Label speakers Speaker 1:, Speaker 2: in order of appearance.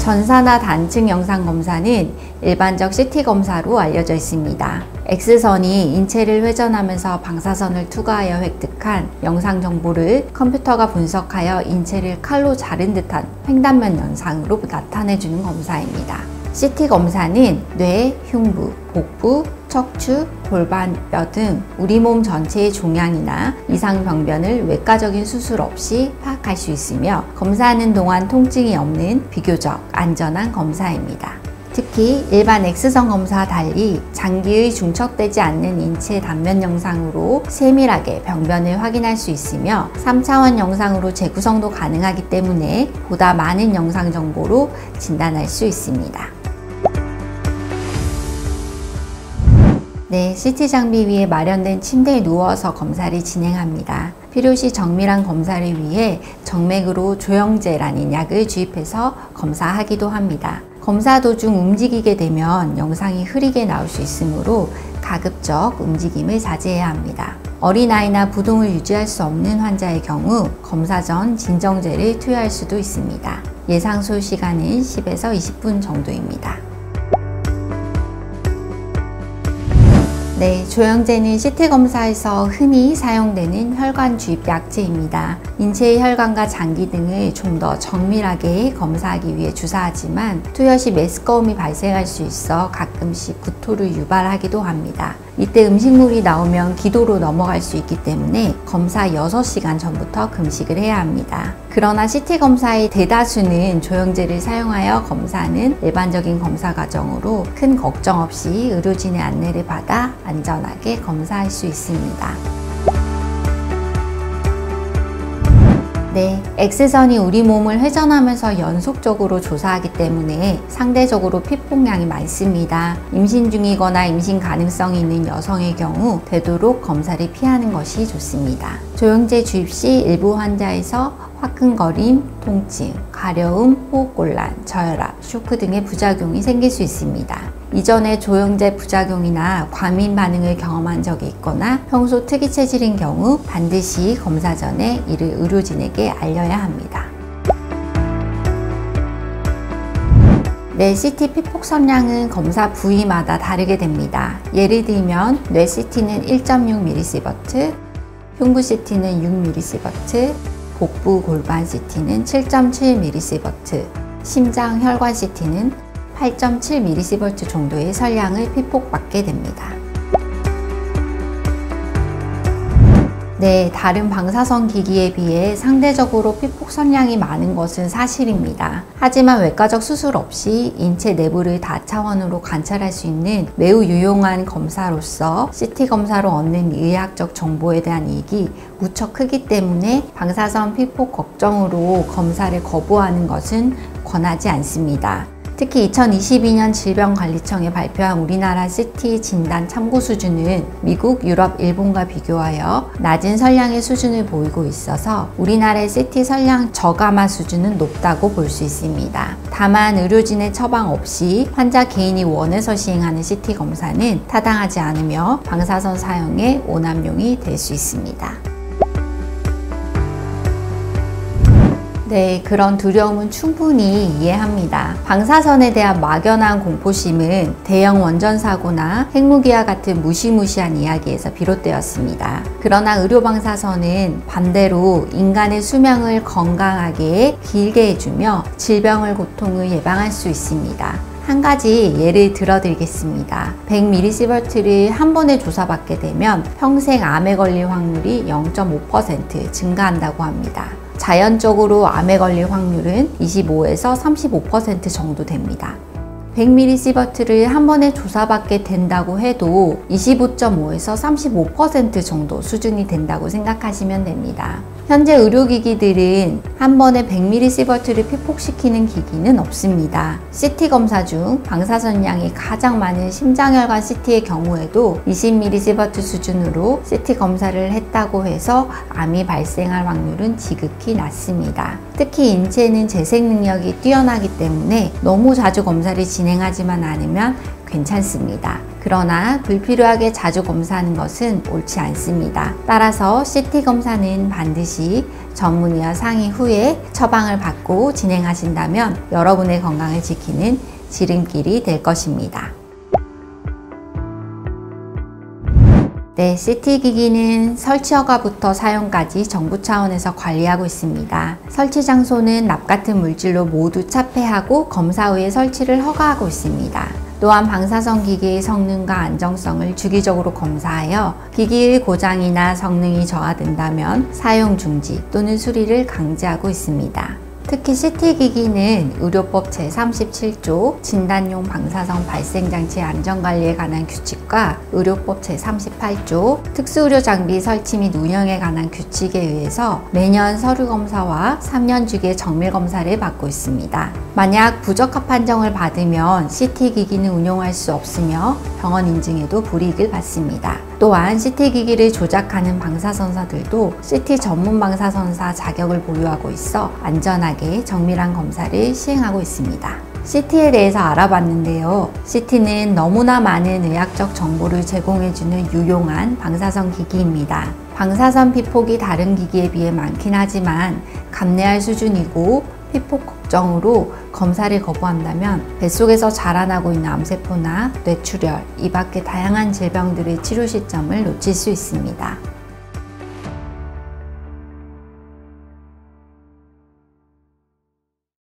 Speaker 1: 전사나 단층 영상 검사는 일반적 CT 검사로 알려져 있습니다. X선이 인체를 회전하면서 방사선을 투과하여 획득한 영상 정보를 컴퓨터가 분석하여 인체를 칼로 자른 듯한 횡단면 영상으로 나타내주는 검사입니다. CT 검사는 뇌, 흉부, 복부, 척추, 골반, 뼈 등 우리 몸 전체의 종양이나 이상 병변을 외과적인 수술 없이 파악할 수 있으며 검사하는 동안 통증이 없는 비교적 안전한 검사입니다. 특히 일반 X선 검사와 달리 장기의 중첩되지 않는 인체 단면 영상으로 세밀하게 병변을 확인할 수 있으며 3차원 영상으로 재구성도 가능하기 때문에 보다 많은 영상 정보로 진단할 수 있습니다. 네, CT 장비 위에 마련된 침대에 누워서 검사를 진행합니다. 필요시 정밀한 검사를 위해 정맥으로 조영제라는 약을 주입해서 검사하기도 합니다. 검사 도중 움직이게 되면 영상이 흐리게 나올 수 있으므로 가급적 움직임을 자제해야 합니다. 어린아이나 부동을 유지할 수 없는 환자의 경우 검사 전 진정제를 투여할 수도 있습니다. 예상 소요 시간은 10에서 20분 정도입니다. 네, 조영제는 CT 검사에서 흔히 사용되는 혈관 주입 약제입니다. 인체의 혈관과 장기 등을 좀 더 정밀하게 검사하기 위해 주사하지만 투여 시 메스꺼움이 발생할 수 있어 가끔씩 구토를 유발하기도 합니다. 이때 음식물이 나오면 기도로 넘어갈 수 있기 때문에 검사 6시간 전부터 금식을 해야 합니다. 그러나 CT 검사의 대다수는 조영제를 사용하여 검사하는 일반적인 검사 과정으로 큰 걱정 없이 의료진의 안내를 받아 안전하게 검사할 수 있습니다. 네, X선이 우리 몸을 회전하면서 연속적으로 조사하기 때문에 상대적으로 피폭량이 많습니다. 임신 중이거나 임신 가능성이 있는 여성의 경우 되도록 검사를 피하는 것이 좋습니다. 조영제 주입 시 일부 환자에서 화끈거림, 통증, 가려움, 호흡곤란, 저혈압, 쇼크 등의 부작용이 생길 수 있습니다. 이전에 조영제 부작용이나 과민 반응을 경험한 적이 있거나 평소 특이 체질인 경우 반드시 검사 전에 이를 의료진에게 알려야 합니다. 뇌 CT 피폭 선량은 검사 부위마다 다르게 됩니다. 예를 들면 뇌 CT는 1.6mSv, 흉부 CT는 6mSv, 복부 골반 CT는 7.7mSv, 심장 혈관 CT는 8.7mSv 정도의 선량을 피폭받게 됩니다. 네, 다른 방사선 기기에 비해 상대적으로 피폭 선량이 많은 것은 사실입니다. 하지만 외과적 수술 없이 인체 내부를 다차원으로 관찰할 수 있는 매우 유용한 검사로서 CT 검사로 얻는 의학적 정보에 대한 이익이 무척 크기 때문에 방사선 피폭 걱정으로 검사를 거부하는 것은 권하지 않습니다. 특히 2022년 질병관리청이 발표한 우리나라 CT 진단 참고 수준은 미국, 유럽, 일본과 비교하여 낮은 선량의 수준을 보이고 있어서 우리나라의 CT 선량 저감화 수준은 높다고 볼 수 있습니다. 다만 의료진의 처방 없이 환자 개인이 원해서 시행하는 CT 검사는 타당하지 않으며 방사선 사용의 오남용이 될 수 있습니다. 네, 그런 두려움은 충분히 이해합니다. 방사선에 대한 막연한 공포심은 대형 원전 사고나 핵무기와 같은 무시무시한 이야기에서 비롯되었습니다. 그러나 의료 방사선은 반대로 인간의 수명을 건강하게 길게 해주며 질병을 고통을 예방할 수 있습니다. 한 가지 예를 들어드리겠습니다. 100mSv를 한 번에 조사받게 되면 평생 암에 걸릴 확률이 0.5% 증가한다고 합니다. 자연적으로 암에 걸릴 확률은 25에서 35% 정도 됩니다. 100mSv를 한 번에 조사받게 된다고 해도 25.5에서 35% 정도 수준이 된다고 생각하시면 됩니다. 현재 의료기기들은 한 번에 100mSv를 피폭시키는 기기는 없습니다. CT 검사 중 방사선량이 가장 많은 심장혈관 CT의 경우에도 20mSv 수준으로 CT 검사를 했다고 해서 암이 발생할 확률은 지극히 낮습니다. 특히 인체는 재생 능력이 뛰어나기 때문에 너무 자주 검사를 진행하지만 않으면 괜찮습니다. 그러나 불필요하게 자주 검사하는 것은 옳지 않습니다. 따라서 CT 검사는 반드시 전문의와 상의 후에 처방을 받고 진행하신다면 여러분의 건강을 지키는 지름길이 될 것입니다. 네, CT 기기는 설치 허가부터 사용까지 정부 차원에서 관리하고 있습니다. 설치 장소는 납 같은 물질로 모두 차폐하고 검사 후에 설치를 허가하고 있습니다. 또한 방사선 기기의 성능과 안정성을 주기적으로 검사하여 기기의 고장이나 성능이 저하된다면 사용 중지 또는 수리를 강제하고 있습니다. 특히 CT 기기는 의료법 제37조 진단용 방사선 발생장치 안전관리에 관한 규칙과 의료법 제38조 특수의료 장비 설치 및 운영에 관한 규칙에 의해서 매년 서류검사와 3년 주기의 정밀검사를 받고 있습니다. 만약 부적합 판정을 받으면 CT 기기는 운용할 수 없으며 병원 인증에도 불이익을 받습니다. 또한 CT 기기를 조작하는 방사선사들도 CT 전문 방사선사 자격을 보유하고 있어 안전하게 정밀한 검사를 시행하고 있습니다. CT에 대해서 알아봤는데요. CT는 너무나 많은 의학적 정보를 제공해주는 유용한 방사선 기기입니다. 방사선 피폭이 다른 기기에 비해 많긴 하지만 감내할 수준이고 피폭 걱정으로 검사를 거부한다면 뱃속에서 자라나고 있는 암세포나 뇌출혈, 이 밖의 다양한 질병들의 치료 시점을 놓칠 수 있습니다.